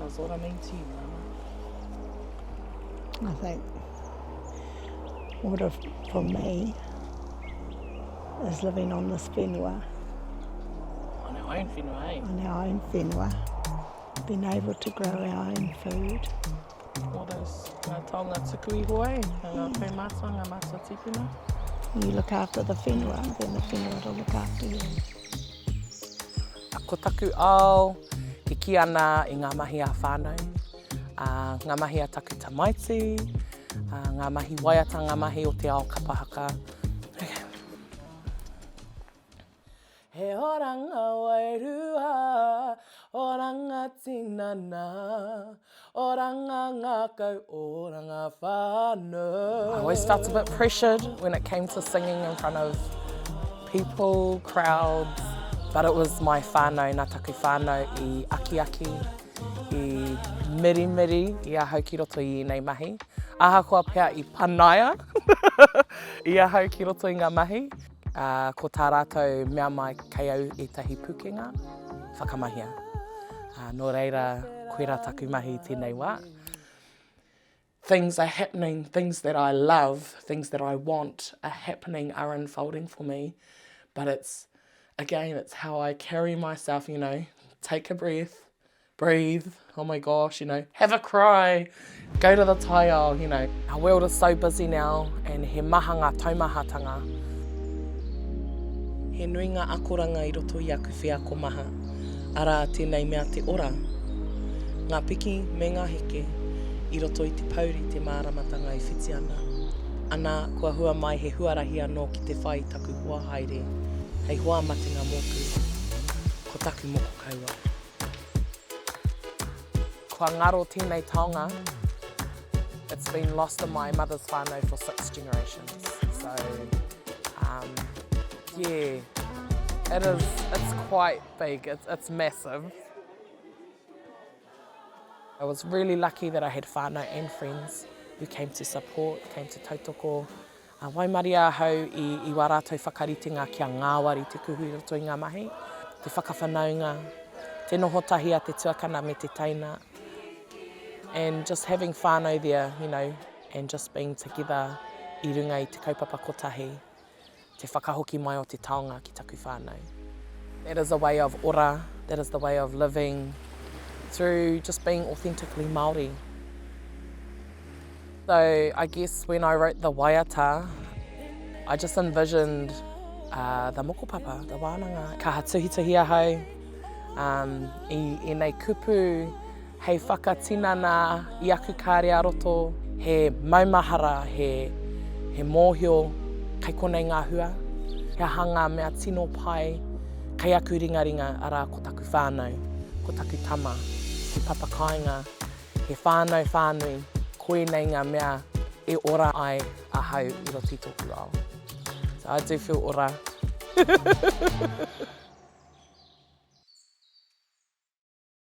does ora mean to you, Mama? I think ora for me is living on this whenua, On our own whenua, eh? on our own whenua, being able to grow our own food. What is ngā taonga tuku iho, eh? Ngā kaumata, ngā mata tipuna. You look after the whenua, then the whenua will look after you. Ko taku ao, ke ki ana i ngā mahi a whānau, ngā mahi a taku tamaiti, ngā mahi waiata, ngā mahi o te ao kapahaka. He oranga wairua, oranga tinana, oranga ngākau, oranga whānau. I always felt a bit pressured when it came to singing in front of people, crowds, but it was my whānau, ngā taku whānau I aki, I miri, I ahau ki roto I nei mahi. Ahakoa pia I panaia, I ahau ki roto I ngā mahi. Ko tā rātou mea mai kei au I tahi pukenga, whakamahia. Nō reira, koe rā taku mahi I tēnei wā. Things are happening, things that I love, things that I want are happening, are unfolding for me. But it's, again, it's how I carry myself, you know, take a breath, breathe, oh my gosh, you know, have a cry, go to the taiao, you know. Our world is so busy now, and he maha ngā taumahatanga. He nui ngā akoranga I roto I aku whia ko maha. Ara tēnei mea te ora. Ngā piki me ngā heke I roto I te pauri te māramatanga I whiti ana. Ana kua hua mai he huarahi anō ki te whai taku hoa haere. Hei hoa matinga mōku. Ko taku moko kaua. Kua ngaro tēnei taonga. It's been lost in my mother's whānau for 6 generations. So, yeah, it's quite big, it's massive. I was really lucky that I had whānau and friends who came to support, came to tautoko. Waimari ahau I wā rātou whakaritenga kia ngāwari te kuhui roto I ngā mahi, te whakawhanaunga, te noho tahi a te tuakana me te taina, and just having whānau there, you know, and just being together I runga I te kaupapa kotahi. Te whakahoki mai o te taonga ki taku whānau. That is a way of ora, that is the way of living through just being authentically Māori. So I guess when I wrote the WAIATA, I just envisioned the mokopapa, the wānanga. Ka hatuhituhi ahau, I nei kupu, hei whakatinana, I aku kāre aroto, he maumahara, he mōhio, kei konei ngā hua, he hanga mea tino pai, kei aku ringa ara ko taku whānau, ko taku tama, he papakainga, he whānau whānui, koe nei ngā mea e ora ai ahau I roti tōku ao. So I do feel ora.